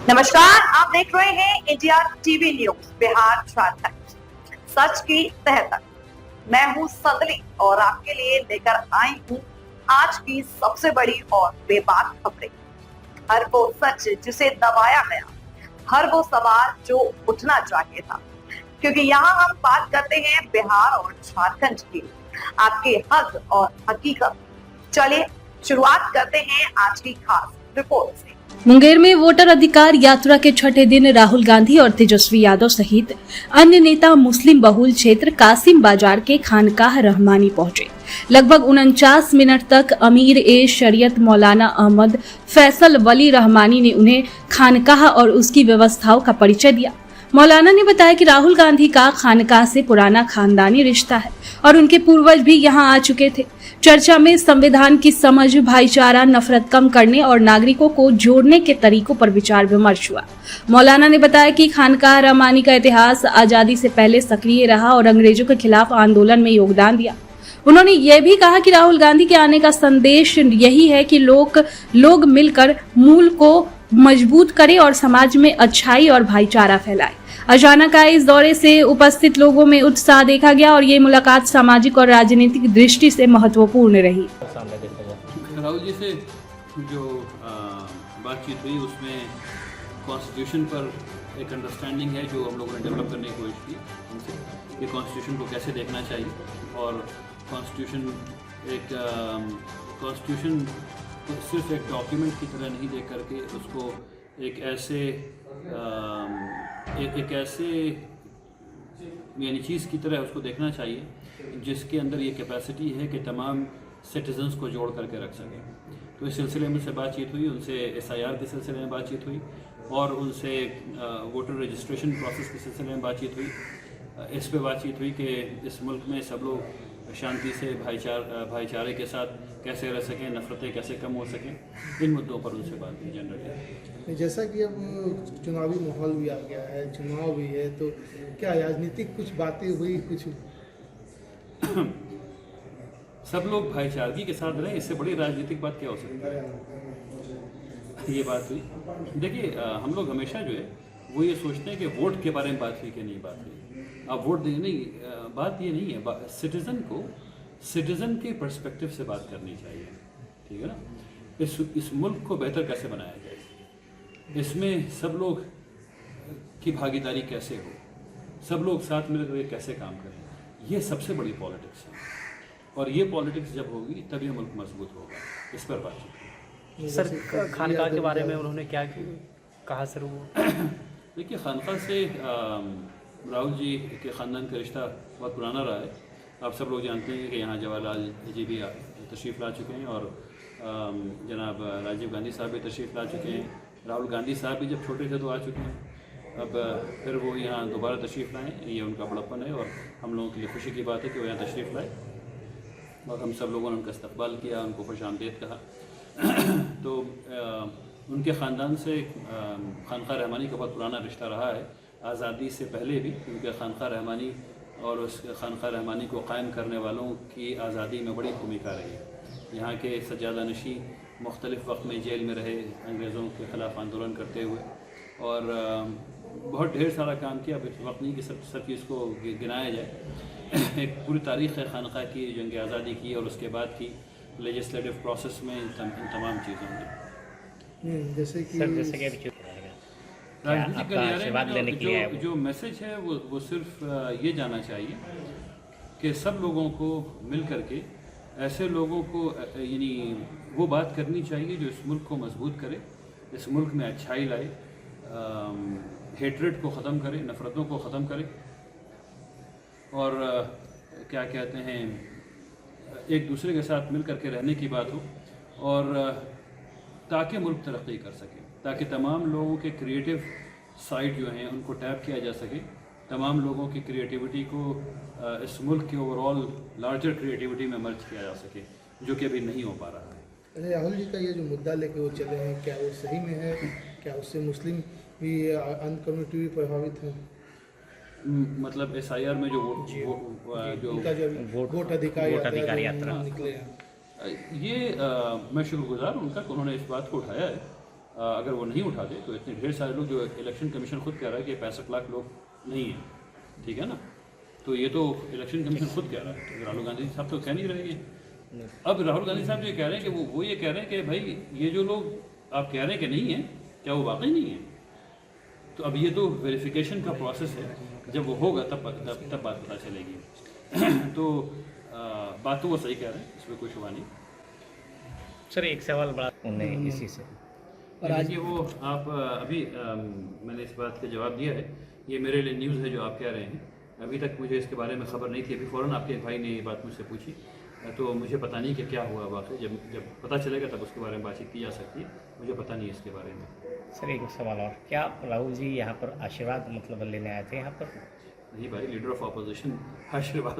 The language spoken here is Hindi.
नमस्कार, आप देख रहे हैं India TV news Bihar Jharkhand, सच की तह तक। मैं हूं संदली और आपके लिए लेकर आई हूं आज की सबसे बड़ी और बेबाक खबरें। हर वो सच जिसे दबाया गया, हर वो सवाल जो उठना चाहिए था, क्योंकि यहाँ हम बात करते हैं बिहार और झारखंड की, आपके हक और हकीकत। चलिए शुरुआत करते हैं आज की खास रिपोर्ट से। मुंगेर में वोटर अधिकार यात्रा के छठे दिन राहुल गांधी और तेजस्वी यादव सहित अन्य नेता मुस्लिम बहुल क्षेत्र कासिम बाजार के खानकाह रहमानी पहुंचे। लगभग 49 मिनट तक अमीर ए शरीयत मौलाना अहमद फैसल वली रहमानी ने उन्हें खानकाह और उसकी व्यवस्थाओं का परिचय दिया। मौलाना ने बताया कि राहुल गांधी का खानकाह से पुराना खानदानी रिश्ता है और उनके पूर्वज भी यहां आ चुके थे। चर्चा में संविधान की समझ, भाईचारा, नफरत कम करने और नागरिकों को जोड़ने के तरीकों पर विचार विमर्श हुआ। मौलाना ने बताया कि खानकाह रहमानी का इतिहास आजादी से पहले सक्रिय रहा और अंग्रेजों के खिलाफ आंदोलन में योगदान दिया। उन्होंने ये भी कहा कि राहुल गांधी के आने का संदेश यही है कि लोग मिलकर मूल को मजबूत करें और समाज में अच्छाई और भाईचारा फैलाए। अचानक आए इस दौरे से उपस्थित लोगों में उत्साह देखा गया और ये मुलाकात सामाजिक और राजनीतिक दृष्टि से महत्वपूर्ण रही। राहुल जी से जो बातचीत हुई उसमें कॉन्स्टिट्यूशन पर एक अंडरस्टैंडिंग है जो हम लोगों ने डेवलप करने की कोशिश की उनसे, ये कॉन्स्टिट्यूशन को कैसे देखना चाहिए और कॉन्स्टिट्यूशन सिर्फ एक डॉक्यूमेंट की तरह नहीं देख करके उसको एक ऐसे यानी चीज़ की तरह उसको देखना चाहिए जिसके अंदर ये कैपेसिटी है कि तमाम सिटीजन्स को जोड़ करके रख सकें। तो इस सिलसिले में से बातचीत हुई, उनसे SIR के सिलसिले में बातचीत हुई और उनसे वोटर रजिस्ट्रेशन प्रोसेस के सिलसिले में बातचीत हुई। इस पे बातचीत हुई कि इस मुल्क में सब लोग शांति से भाईचारे के साथ कैसे रह सकें, नफरतें कैसे कम हो सकें, इन मुद्दों पर उनसे बात की जनरली। जैसा कि अब चुनावी माहौल भी आ गया है, चुनाव भी है, तो क्या राजनीतिक कुछ बातें हुई? कुछ सब लोग भाईचारगी के साथ रहें, इससे बड़ी राजनीतिक बात क्या हो सकती है? ये बात हुई। देखिए, हम लोग हमेशा जो है वो ये सोचते हैं कि वोट के बारे में बात हुई कि नहीं बात हुई। अब वोट देने नहीं, बात ये नहीं है। सिटीज़न के पर्सपेक्टिव से बात करनी चाहिए, ठीक है ना। इस मुल्क को बेहतर कैसे बनाया जाए, इसमें सब लोग की भागीदारी कैसे हो, सब लोग साथ मिलकर कैसे काम करें, ये सबसे बड़ी पॉलिटिक्स है। और ये पॉलिटिक्स जब होगी तभी मुल्क मजबूत होगा। इस पर बातचीत। सर, खानकाह के बारे में उन्होंने क्या कहा सर? वो देखिए, खानकाह से राहुल जी के ख़ानदान का रिश्ता बहुत पुराना रहा है। आप सब लोग जानते हैं कि यहाँ जवाहरलाल जी भी तशरीफ़ ला चुके हैं और जनाब राजीव गांधी साहब भी तशरीफ़ ला चुके हैं। राहुल गांधी साहब भी जब छोटे थे तो आ चुके हैं। अब फिर वो यहाँ दोबारा तशरीफ़ लाएँ, ये उनका बड़प्पन है और हम लोगों के लिए खुशी की बात है कि वो यहाँ तशरीफ़ लाए और हम सब लोगों ने उनका इस्तकबाल किया, उनको खुश आमदीद कहा। तो उनके ख़ानदान से खानकाह रहमानी का बहुत पुराना रिश्ता रहा है, आज़ादी से पहले भी, क्योंकि खानकाह रहमानी और उस खानकाह रहमानी को कायम करने वालों की आज़ादी में बड़ी भूमिका रही है। यहाँ के सज्जादा नशी मुख्तलिफ़ वक्त में जेल में रहे, अंग्रेज़ों के ख़िलाफ़ आंदोलन करते हुए, और बहुत ढेर सारा काम किया। अब इस वक्त नहीं कि सब चीज़ को गिनाया जाए। एक पूरी तारीख़ है खानकाह की, जंग आज़ादी की और उसके बाद की लेजिस्लेटिव प्रोसेस में इन तमाम चीज़ों में। जैसे कि राजनीतिक गलियारे में जो मैसेज है वो सिर्फ ये जाना चाहिए कि सब लोगों को मिल करके ऐसे लोगों को यानी वो बात करनी चाहिए जो इस मुल्क को मजबूत करे, इस मुल्क में अच्छाई लाए, हेट्रेड को ख़त्म करे, नफ़रतों को ख़त्म करे और क्या कहते हैं, एक दूसरे के साथ मिल करके रहने की बात हो, और ताकि मुल्क तरक्की कर सके, ताकि तमाम लोगों के क्रिएटिव साइड जो हैं उनको टैप किया जा सके, तमाम लोगों की क्रिएटिविटी को इस मुल्क के ओवरऑल लार्जर क्रिएटिविटी में मर्ज किया जा सके, जो कि अभी नहीं हो पा रहा है। राहुल जी का ये जो मुद्दा लेके वो चले हैं, क्या वो सही में है? क्या उससे मुस्लिम भी, अन्य कम्युनिटी भी प्रभावित है? मतलब SIR में जो वोट अधिकार यात्रा निकले हैं, ये मैं शुक्रगुजार उनका कि उन्होंने इस बात को उठाया है। अगर वो नहीं उठाते तो इतने ढेर सारे लोग, जो इलेक्शन कमीशन खुद कह रहा है कि 65 लाख लोग नहीं हैं, ठीक है ना, तो ये तो इलेक्शन कमीशन खुद कह रहा है, तो राहुल गांधी साहब तो कह नहीं रहे हैं। अब राहुल गांधी साहब जो कह रहे हैं कि वो ये कह रहे हैं कि भाई ये जो लोग आप कह रहे हैं कि नहीं है, क्या वो वाकई नहीं है? तो अब ये तो वेरिफिकेशन का प्रोसेस है, जब वो होगा तब बात पता चलेगी। तो बात तो वो सही कह रहे हैं, इसमें कोई शुबा नहीं। सर एक सवाल बड़ा उन्हें इसी से और आज ये वो आप अभी मैंने इस बात का जवाब दिया है, ये मेरे लिए न्यूज़ है जो आप कह रहे हैं। अभी तक मुझे इसके बारे में ख़बर नहीं थी, अभी फ़ौरन आपके भाई ने ये बात मुझसे पूछी, तो मुझे पता नहीं कि क्या हुआ वाकई। जब पता चलेगा तब उसके बारे में बातचीत की जा सकती है, मुझे पता नहीं है इसके बारे में। सर एक सवाल और, क्या राहुल जी यहाँ पर आशीर्वाद मतलब लेने आए थे यहाँ पर? नहीं भाई, लीडर ऑफ अपोजिशन आशीर्वाद